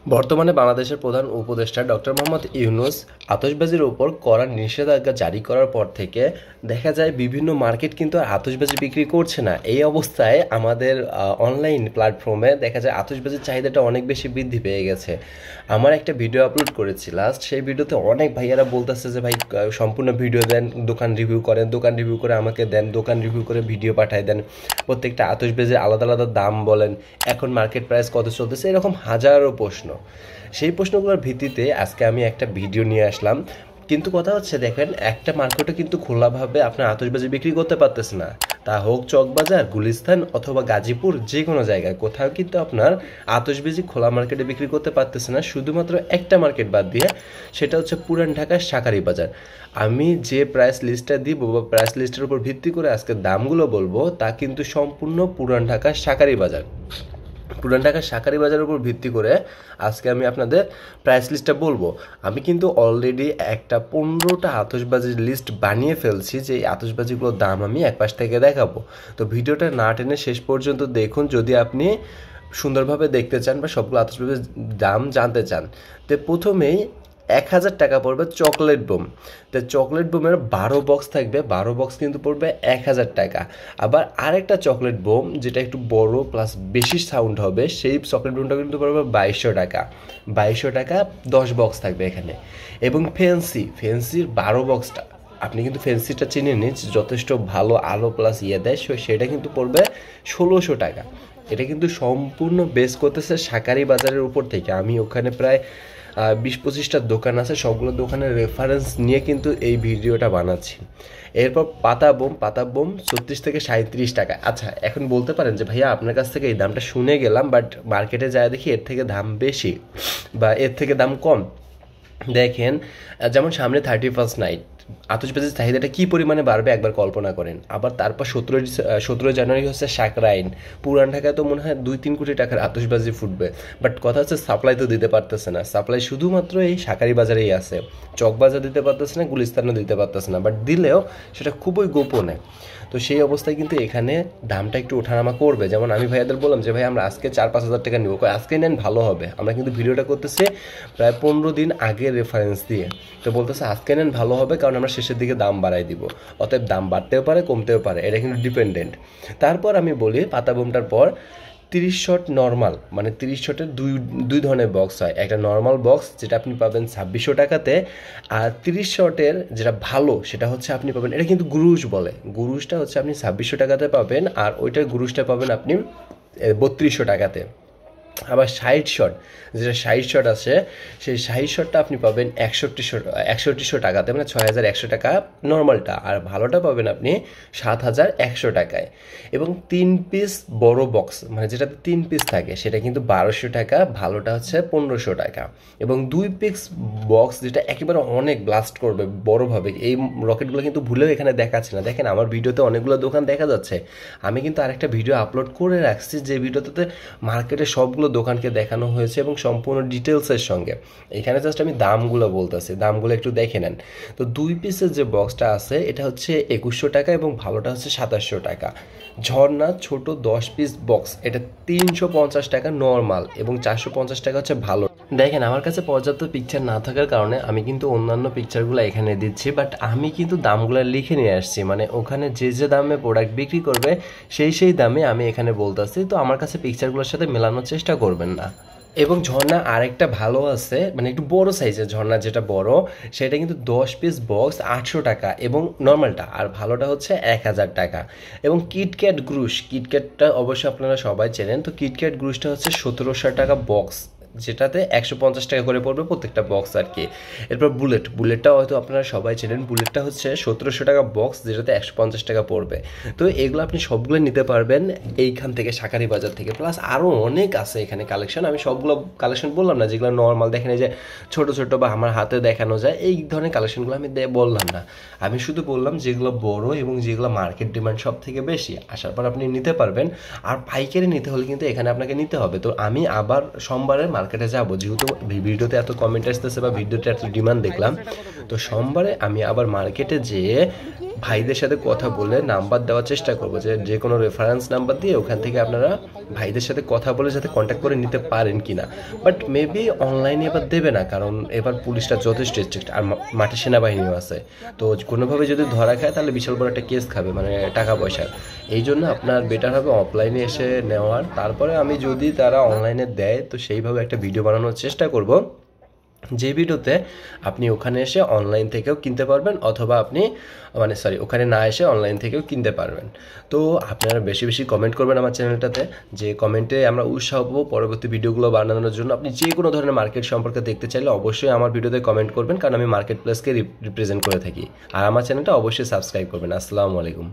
বর্তমানে বাংলাদেশের প্রধান উপদেষ্টা ডক্টর মোহাম্মদ ইউনূস আতশবাজির উপর কড়া নিষেধাজ্ঞা জারি করার পর থেকে দেখা যায় বিভিন্ন মার্কেট কিন্তু আর আতশবাজি বিক্রি করছে না। এই অবস্থায় আমাদের অনলাইন প্ল্যাটফর্মে দেখা যায় আতশবাজির চাহিদাটা অনেক বেশি বৃদ্ধি পেয়ে গেছে। আমার একটা ভিডিও আপলোড করেছি লাস্ট, সেই ভিডিওতে অনেক ভাইয়ারা বলতেছে যে ভাই সম্পূর্ণ ভিডিও দেন, দোকান রিভিউ করেন, দোকান রিভিউ করে আমাকে দেন, দোকান রিভিউ করে ভিডিও পাঠায় দেন, প্রত্যেকটা আতশবাজির আলাদা আলাদা দাম বলেন, এখন মার্কেট প্রাইস কত চলতেছে, এরকম হাজারো প্রশ্ন। সেই প্রশ্নগুলোর ভিত্তিতে আজকে আমি একটা ভিডিও নিয়ে আসলাম। কিন্তু কথা হচ্ছে দেখেন, একটা মার্কেটে কিন্তু খোলাভাবে আপনার আতশবাজি বিক্রি করতে পারতেছে না, তা হোক চকবাজার, গুলিস্তান অথবা গাজীপুর, যে কোনো জায়গায় কোথাও কিন্তু আপনার আতশবাজি খোলা মার্কেটে বিক্রি করতে পারতেছে না, শুধুমাত্র একটা মার্কেট বাদ দিয়ে, সেটা হচ্ছে পুরান ঢাকার শাঁখারী বাজার। আমি যে প্রাইস লিস্টটা দিব বা প্রাইস লিস্টের উপর ভিত্তি করে আজকে দামগুলো বলবো, তা কিন্তু সম্পূর্ণ পুরান ঢাকার শাঁখারী বাজার। পুরান ঢাকার শাঁখারী বাজারের উপর ভিত্তি করে আজকে আমি আপনাদের প্রাইস লিস্টটা বলবো। আমি কিন্তু অলরেডি একটা 15টা আতশবাজির লিস্ট বানিয়ে ফেলছি, যে এই আতশবাজিগুলোর দাম আমি এক পাশ থেকে দেখাবো। তো ভিডিওটা না টেনে শেষ পর্যন্ত দেখুন যদি আপনি সুন্দরভাবে দেখতে চান বা সবগুলো আতশবাজির দাম জানতে চান। তো প্রথমেই 1000 টাকা পড়বে চকলেট বোম। তো চকলেট বোমের 12 বক্স থাকবে, 12 বক্স কিন্তু পড়বে 1000 টাকা। আবার আরেকটা চকলেট বোম যেটা একটু বড় প্লাস বেশি সাউন্ড হবে, সেই চকলেট বোমটা কিন্তু পড়বে 2200 টাকা। 2200 টাকা 10 বক্স থাকবে এখানে। এবং ফেন্সির 12 বক্সটা, আপনি কিন্তু ফেন্সিটা চিনে নিন, যথেষ্ট ভালো আলো প্লাস দেয়, সেটা কিন্তু পড়বে 1600 টাকা। এটা কিন্তু সম্পূর্ণ বেস করতেছে শাঁখারী বাজারের উপর থেকে। আমি ওখানে প্রায় 20-25টা দোকান আছে, সবগুলো দোকানের রেফারেন্স নিয়ে কিন্তু এই ভিডিওটা বানাচ্ছি। এরপর পাতা বোম 36 থেকে 37 টাকা। আচ্ছা, এখন বলতে পারেন যে ভাইয়া আপনার কাছ থেকে এই দামটা শুনে গেলাম, বাট মার্কেটে যায় দেখি এর থেকে দাম বেশি বা এর থেকে দাম কম। দেখেন, যেমন সামনে 31st নাইট, আতশবাজির চাহিদাটা কী পরিমাণে বাড়বে একবার কল্পনা করেন। আবার তারপর 17 জানুয়ারি হচ্ছে সাকরাইন। পুরান ঢাকায় তো মনে হয় 2-3 কোটি টাকার আতশবাজি ফুটবে, বাট কথা হচ্ছে সাপ্লাই তো দিতে পারতেছে না। সাপ্লাই শুধুমাত্র এই শাঁখারী বাজারেই আছে, চকবাজার দিতে পারতেছে না, গুলিস্তানও দিতে পারতেছে না, বাট দিলেও সেটা খুবই গোপনে। তো সেই অবস্থায় কিন্তু এখানে দামটা একটু ওঠানামা করবে। যেমন আমি ভাইয়াদের বললাম যে ভাই আমরা আজকে 4-5 হাজার টাকা নিব, আজকে নেন ভালো হবে। আমরা কিন্তু ভিডিওটা করতেছি প্রায় 15 দিন আগের রেফারেন্স দিয়ে, তো বলতেছে আজকে নেন ভালো হবে, কারণ আমরা শেষের দিকে দাম বাড়াই দিব। অতএব দাম বাড়তেও পারে কমতেও পারে, এটা কিন্তু ডিপেন্ডেন্ট। তারপর আমি বলি পাতা বোমটার পর 30 শট নর্মাল, মানে 30 শটের দুই ধরনের বক্স হয়। একটা নর্মাল বক্স যেটা আপনি পাবেন 2600 টাকাতে, আর 30 শটের যেটা ভালো সেটা হচ্ছে আপনি পাবেন, এটা কিন্তু গুরুশ বলে, গুরুশটা হচ্ছে আপনি 2600 টাকাতে পাবেন, আর ওইটার গুরুশটা পাবেন আপনি 3200 টাকাতে। আবার 60 শট, যেটা 60 শট আছে, সেই 60 শটটা আপনি পাবেন 6100 টাকাতে, মানে 6100 টাকা নর্মালটা, আর ভালোটা পাবেন আপনি 7100 টাকায়। এবং 3 পিস বড় বক্স, মানে যেটাতে 3 পিস থাকে, সেটা কিন্তু 1200 টাকা, ভালোটা হচ্ছে 1500 টাকা। এবং 2 পিস বক্স যেটা একেবারে অনেক ব্লাস্ট করবে বড়োভাবে, এই রকেটগুলো কিন্তু ভুলেও এখানে দেখাচ্ছে না। দেখেন আমার ভিডিওতে অনেকগুলো দোকান দেখা যাচ্ছে, আমি কিন্তু আরেকটা ভিডিও আপলোড করে রাখছি, যে ভিডিওতে মার্কেটে সবগুলো দোকানকে দেখানো হয়েছে এবং সম্পূর্ণ ডিটেলসের সঙ্গে। এখানে জাস্ট আমি দামগুলো বলতেছি, দামগুলো একটু দেখে নেন। তো 2 পিসের যে বক্সটা আছে এটা হচ্ছে 2100 টাকা এবং ভালোটা হচ্ছে 2700 টাকা। ঝর্ণা ছোট 10 পিস বক্স, এটা 350 টাকা নর্মাল এবং 450 টাকা হচ্ছে ভালো। দেখেন আমার কাছে পর্যাপ্ত পিকচার না থাকার কারণে আমি কিন্তু অন্যান্য পিকচারগুলো এখানে দিচ্ছি, বাট আমি কিন্তু দামগুলো লিখে নিয়ে আসছি, মানে ওখানে যে দামে প্রোডাক্ট বিক্রি করবে সেই দামে আমি এখানে বলতেছি। তো আমার কাছে পিকচারগুলোর সাথে মেলানোর চেষ্টা করবেন না। এবং ঝর্ণা আরেকটা ভালো আছে, মানে একটু বড় সাইজের ঝর্ণা, যেটা বড় সেটা কিন্তু 10 পিস বক্স 800 টাকা এবং নর্মালটা, আর ভালোটা হচ্ছে 1000 টাকা। এবং কিটক্যাট কিটক্যাটটা অবশ্যই আপনারা সবাই চেনেন, তো কিটক্যাট গ্রুশটা হচ্ছে 1700 টাকা বক্স, যেটাতে 150 টাকা করে পড়বে প্রত্যেকটা বক্স আর কি। এরপর বুলেটটা হয়তো আপনারা সবাই চেনেন, বুলেটটা হচ্ছে 1700 টাকা বক্স, যেটাতে 150 টাকা পড়বে। তো এগুলো আপনি সবগুলো নিতে পারবেন এইখান থেকে, শাঁখারী বাজার থেকে। প্লাস আরও অনেক আছে এখানে কালেকশন, আমি সবগুলো কালেকশন বললাম না, যেগুলো নর্মাল দেখেন এই যে ছোটো ছোটো বা আমার হাতে দেখানো যায়, এই ধরনের কালেকশনগুলো আমি বললাম না। আমি শুধু বললাম যেগুলো বড় এবং যেগুলো মার্কেট ডিমান্ড সব থেকে বেশি, আসার পর আপনি নিতে পারবেন। আর পাইকারি নিতে হলে কিন্তু এখানে আপনাকে নিতে হবে। তো আমি আবার সোমবারে মার্কেটে যাব, যেহেতু ভিডিওতে এত কমেন্ট আসতেছে বা ভিডিওতে এত ডিমান্ড দেখলাম, তো সোমবারে আমি আবার মার্কেটে যেয়ে ভাইদের সাথে কথা বলে নাম্বার দেওয়ার চেষ্টা করবো, যে কোনো রেফারেন্স নাম্বার দিয়ে ওখান থেকে আপনারা ভাইদের সাথে কথা বলে যাতে কন্ট্যাক্ট করে নিতে পারেন কিনা। বাট মেবি অনলাইনে এবার দেবে না, কারণ এবার পুলিশটা যথেষ্ট স্ট্রিক্ট আর মাঠে সেনাবাহিনীও আছে। তো কোনোভাবে যদি ধরা খায় তাহলে বিশাল বড় একটা কেস খাবে, মানে টাকা পয়সার। এই জন্য আপনার বেটার হবে অফলাইনে এসে নেওয়ার। তারপরে আমি যদি তারা অনলাইনে দেয় তো সেইভাবে একটা ভিডিও বানানোর চেষ্টা করব, যে ভিডিওতে আপনি ওখানে এসে অনলাইন থেকেও কিনতে পারবেন, অথবা আপনি ওখানে না এসে অনলাইন থেকেও কিনতে পারবেন। তো আপনারা বেশি বেশি কমেন্ট করবেন আমার চ্যানেলটাতে, যে কমেন্টে আমরা উৎসাহ পাবো পরবর্তী ভিডিওগুলো বানানোর জন্য। আপনি যে কোনো ধরনের মার্কেট সম্পর্কে দেখতে চাইলে অবশ্যই আমার ভিডিওতে কমেন্ট করবেন, কারণ আমি মার্কেট প্লেসকে রিপ্রেজেন্ট করে থাকি। আর আমার চ্যানেলটা অবশ্যই সাবস্ক্রাইব করবেন। আসসালামু আলাইকুম।